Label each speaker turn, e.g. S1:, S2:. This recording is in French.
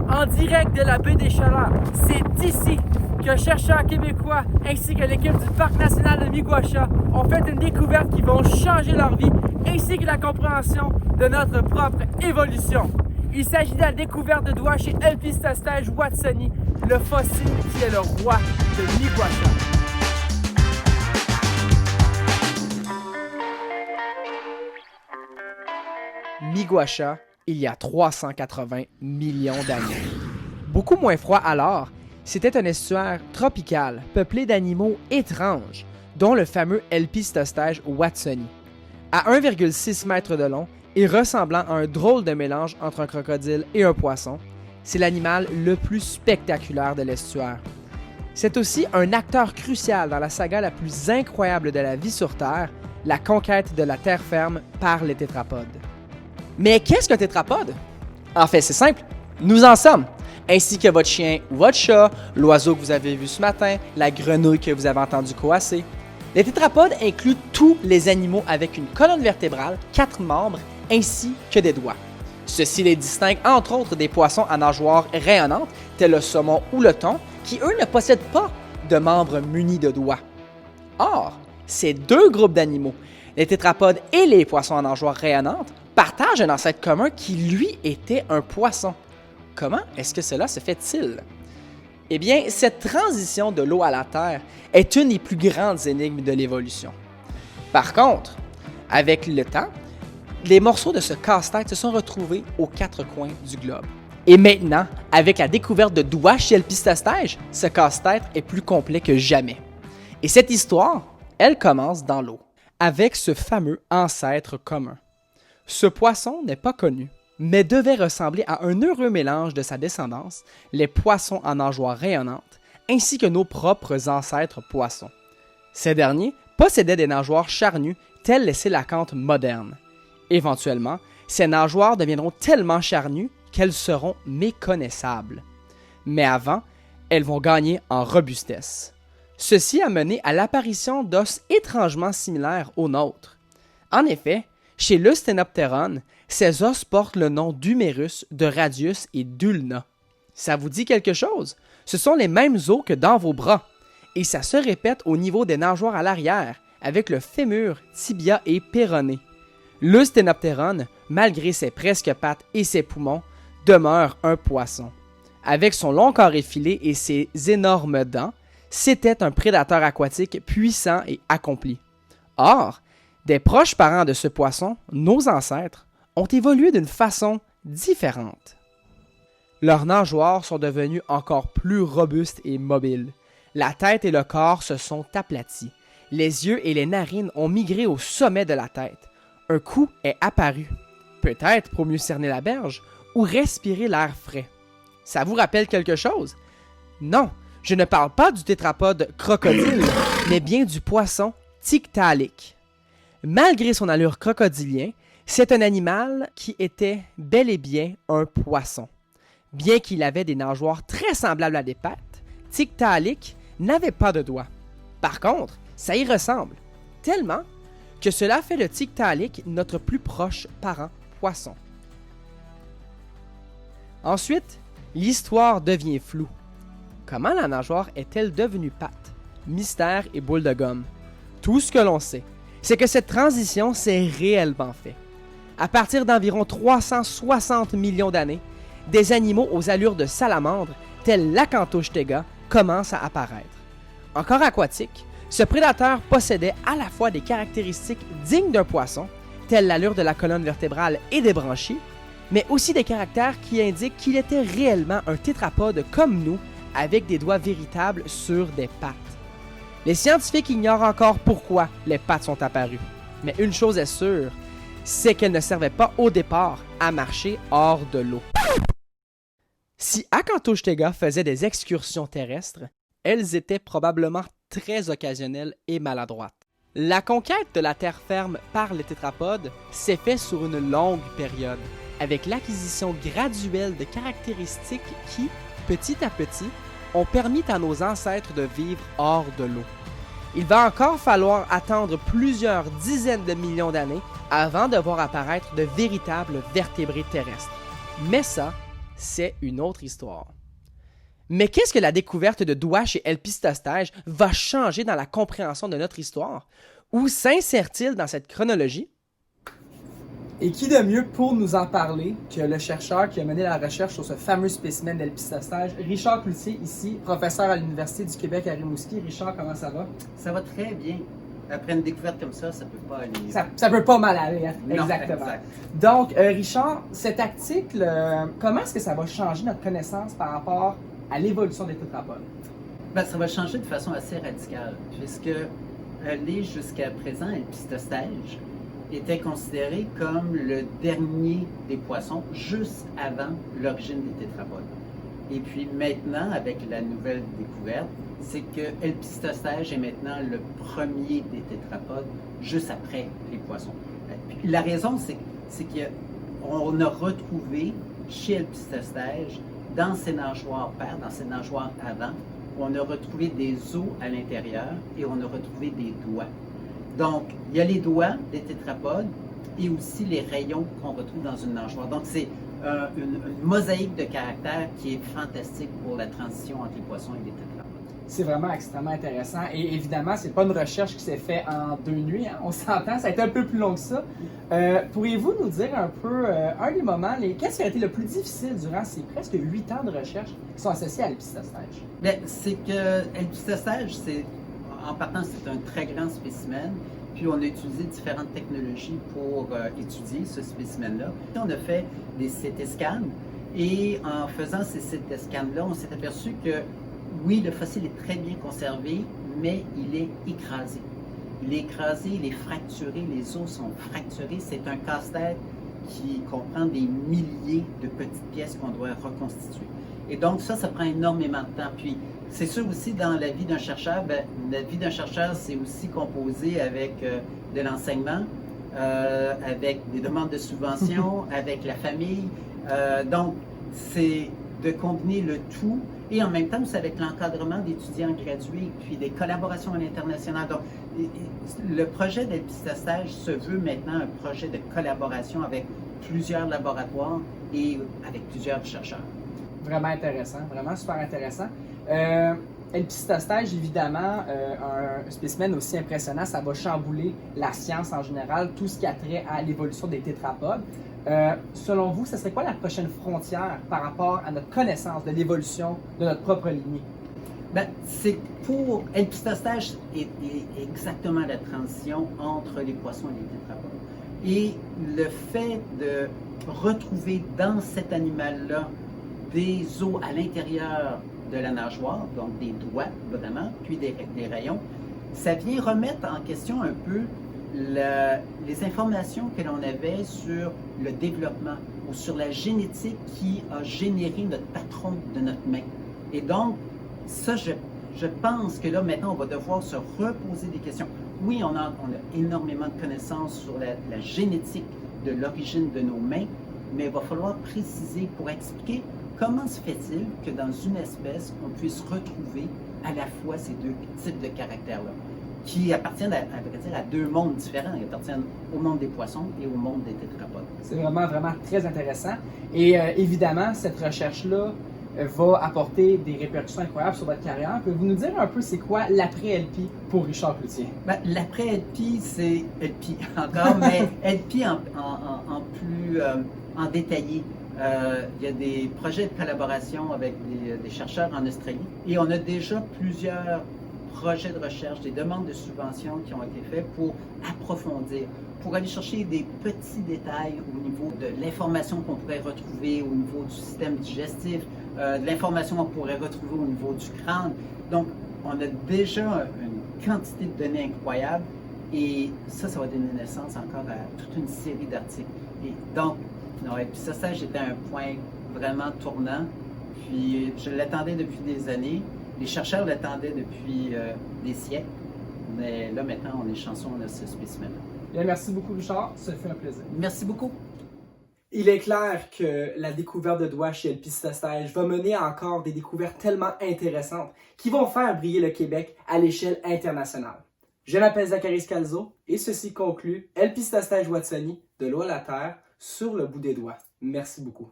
S1: en direct de la baie des Chaleurs. C'est ici que chercheurs québécois ainsi que l'équipe du Parc national de Miguasha ont fait une découverte qui va changer leur vie ainsi que la compréhension de notre propre évolution. Il s'agit de la découverte de doigts chez Elpistostage watsoni, le fossile qui est le roi de Miguasha. Miguasha, il y a 380 millions d'années. Beaucoup moins froid alors, c'était un estuaire tropical peuplé d'animaux étranges, dont le fameux Elpistostage watsoni. À 1,6 m de long et ressemblant à un drôle de mélange entre un crocodile et un poisson, c'est l'animal le plus spectaculaire de l'estuaire. C'est aussi un acteur crucial dans la saga la plus incroyable de la vie sur Terre, la conquête de la terre ferme par les tétrapodes. Mais qu'est-ce qu'un tétrapode? En fait, c'est simple, nous en sommes, ainsi que votre chien ou votre chat, l'oiseau que vous avez vu ce matin, la grenouille que vous avez entendu coasser. Les tétrapodes incluent tous les animaux avec une colonne vertébrale, 4 membres, ainsi que des doigts. Ceci les distingue entre autres des poissons à nageoires rayonnantes, tels le saumon ou le thon, qui eux ne possèdent pas de membres munis de doigts. Or, ces deux groupes d'animaux, les tétrapodes et les poissons à nageoires rayonnantes, partagent un ancêtre commun qui, lui, était un poisson. Comment est-ce que cela se fait-il? Eh bien, cette transition de l'eau à la terre est une des plus grandes énigmes de l'évolution. Par contre, avec le temps, les morceaux de ce casse-tête se sont retrouvés aux 4 coins du globe. Et maintenant, avec la découverte de doigts chez Elpistostage, ce casse-tête est plus complet que jamais. Et cette histoire, elle commence dans l'eau, avec ce fameux ancêtre commun. Ce poisson n'est pas connu, mais devait ressembler à un heureux mélange de sa descendance, les poissons à nageoires rayonnantes, ainsi que nos propres ancêtres poissons. Ces derniers possédaient des nageoires charnues telles les sélacantes modernes. Éventuellement, ces nageoires deviendront tellement charnues qu'elles seront méconnaissables. Mais avant, elles vont gagner en robustesse. Ceci a mené à l'apparition d'os étrangement similaires aux nôtres. En effet, chez le Stenopteron, ces os portent le nom d'humérus, de radius et d'ulna. Ça vous dit quelque chose? Ce sont les mêmes os que dans vos bras. Et ça se répète au niveau des nageoires à l'arrière, avec le fémur, tibia et péroné. Le Stenopteron, malgré ses presque pattes et ses poumons, demeure un poisson. Avec son long corps effilé et ses énormes dents, c'était un prédateur aquatique puissant et accompli. Or, des proches parents de ce poisson, nos ancêtres, ont évolué d'une façon différente. Leurs nageoires sont devenues encore plus robustes et mobiles. La tête et le corps se sont aplatis. Les yeux et les narines ont migré au sommet de la tête. Un cou est apparu. Peut-être pour mieux cerner la berge ou respirer l'air frais. Ça vous rappelle quelque chose? Non, je ne parle pas du tétrapode crocodile, mais bien du poisson Tiktaalik. Malgré son allure crocodilien, c'est un animal qui était bel et bien un poisson. Bien qu'il avait des nageoires très semblables à des pattes, Tiktaalik n'avait pas de doigts. Par contre, ça y ressemble, tellement que cela fait de Tiktaalik notre plus proche parent poisson. Ensuite, l'histoire devient floue. Comment la nageoire est-elle devenue patte? Mystère et boule de gomme. Tout ce que l'on sait, c'est que cette transition s'est réellement faite. À partir d'environ 360 millions d'années, des animaux aux allures de salamandre, tels l'Acanthochtega, commencent à apparaître. Encore aquatique, ce prédateur possédait à la fois des caractéristiques dignes d'un poisson, telles l'allure de la colonne vertébrale et des branchies, mais aussi des caractères qui indiquent qu'il était réellement un tétrapode comme nous, avec des doigts véritables sur des pattes. Les scientifiques ignorent encore pourquoi les pattes sont apparues, mais une chose est sûre, c'est qu'elles ne servaient pas au départ à marcher hors de l'eau. Si Acanthochtega faisait des excursions terrestres, elles étaient probablement très occasionnelles et maladroites. La conquête de la terre ferme par les tétrapodes s'est faite sur une longue période, avec l'acquisition graduelle de caractéristiques qui, petit à petit, ont permis à nos ancêtres de vivre hors de l'eau. Il va encore falloir attendre plusieurs dizaines de millions d'années avant de voir apparaître de véritables vertébrés terrestres. Mais ça, c'est une autre histoire. Mais qu'est-ce que la découverte de doigts chez Elpistostège va changer dans la compréhension de notre histoire? Où s'insère-t-il dans cette chronologie? Et qui de mieux pour nous en parler que le chercheur qui a mené la recherche sur ce fameux spécimen d'Elpistostège, Richard Cloutier, ici, professeur à l'Université du Québec à Rimouski. Richard, comment ça va?
S2: Ça va très bien. Après une découverte comme ça peut pas aller.
S1: Ça peut pas mal aller, hein?
S2: Non,
S1: Exactement.
S2: exact.
S1: Donc, Richard, cet article, comment est-ce que ça va changer notre connaissance par rapport à l'évolution des tétrapodes?
S2: Ben, ça va changer de façon assez radicale, puisque aller jusqu'à présent, Elpistostège était considéré comme le dernier des poissons, juste avant l'origine des tétrapodes. Et puis maintenant, avec la nouvelle découverte, c'est que Elpistostège est maintenant le premier des tétrapodes, juste après les poissons. Puis la raison, c'est qu'on a retrouvé chez Elpistostège, dans ses nageoires pères, dans ses nageoires avant, on a retrouvé des os à l'intérieur et on a retrouvé des doigts. Donc, il y a les doigts des tétrapodes et aussi les rayons qu'on retrouve dans une nageoire. Donc, c'est une mosaïque de caractères qui est fantastique pour la transition entre les poissons et les tétrapodes.
S1: C'est vraiment extrêmement intéressant. Et évidemment, c'est pas une recherche qui s'est faite en 2 nuits. Hein. On s'entend, ça a été un peu plus long que ça. Pourriez-vous nous dire un peu, un des moments, qu'est-ce qui a été le plus difficile durant ces presque 8 ans de recherche qui sont associés à l'Elpistostège?
S2: Bien, c'est que Elpistostège, en partant, c'est un très grand spécimen. Puis on a utilisé différentes technologies pour étudier ce spécimen-là. On a fait des CT scans et en faisant ces CT scans-là, on s'est aperçu que oui, le fossile est très bien conservé, mais il est écrasé. Il est écrasé, il est fracturé, les os sont fracturés. C'est un casse-tête qui comprend des milliers de petites pièces qu'on doit reconstituer. Et donc ça prend énormément de temps. Puis c'est sûr aussi dans la vie d'un chercheur, la vie d'un chercheur, c'est aussi composé avec de l'enseignement, avec des demandes de subventions, avec la famille. Donc c'est de combiner le tout et en même temps, c'est avec l'encadrement d'étudiants gradués, puis des collaborations à l'international. Donc, le projet d'Elpistostège se veut maintenant un projet de collaboration avec plusieurs laboratoires et avec plusieurs chercheurs.
S1: Vraiment intéressant, vraiment super intéressant. Elpistostège, évidemment, un spécimen aussi impressionnant, ça va chambouler la science en général, tout ce qui a trait à l'évolution des tétrapodes. Selon vous, ce serait quoi la prochaine frontière par rapport à notre connaissance de l'évolution de notre propre lignée?
S2: Ben, c'est pour Elpistostège est exactement la transition entre les poissons et les tétrapodes. Et le fait de retrouver dans cet animal-là des os à l'intérieur de la nageoire, donc des doigts vraiment, puis des rayons, ça vient remettre en question un peu les informations que l'on avait sur le développement ou sur la génétique qui a généré notre patron de notre main. Et donc, ça, je pense que là, maintenant, on va devoir se reposer des questions. Oui, on a énormément de connaissances sur la génétique de l'origine de nos mains, mais il va falloir préciser pour expliquer comment se fait-il que dans une espèce, on puisse retrouver à la fois ces deux types de caractères-là, qui appartiennent à deux mondes différents. Ils appartiennent au monde des poissons et au monde des tétrapodes.
S1: C'est vraiment, vraiment très intéressant. Et évidemment, cette recherche-là va apporter des répercussions incroyables sur votre carrière. Pouvez-vous nous dire un peu c'est quoi l'après-LP pour Richard Cloutier?
S2: Ben, l'après-LP, c'est LP encore, mais LP en détaillé. Il y a des projets de collaboration avec des chercheurs en Australie et on a déjà plusieurs projets de recherche, des demandes de subventions qui ont été faits pour approfondir, pour aller chercher des petits détails au niveau de l'information qu'on pourrait retrouver au niveau du système digestif, de l'information qu'on pourrait retrouver au niveau du crâne. Donc, on a déjà une quantité de données incroyables et ça va donner naissance encore à toute une série d'articles. Et donc, Elpistostège était un point vraiment tournant, puis je l'attendais depuis des années. Les chercheurs l'attendaient depuis des siècles, mais là maintenant on est chanceux, on a ce spécimen-là.
S1: Bien, merci beaucoup Richard, ça fait un plaisir.
S2: Merci beaucoup.
S1: Il est clair que la découverte de doigts chez Elpistostège va mener à encore des découvertes tellement intéressantes qui vont faire briller le Québec à l'échelle internationale. Je m'appelle Zachary Scalzo et ceci conclut Elpistostège watsoni de l'eau à la terre sur le bout des doigts. Merci beaucoup.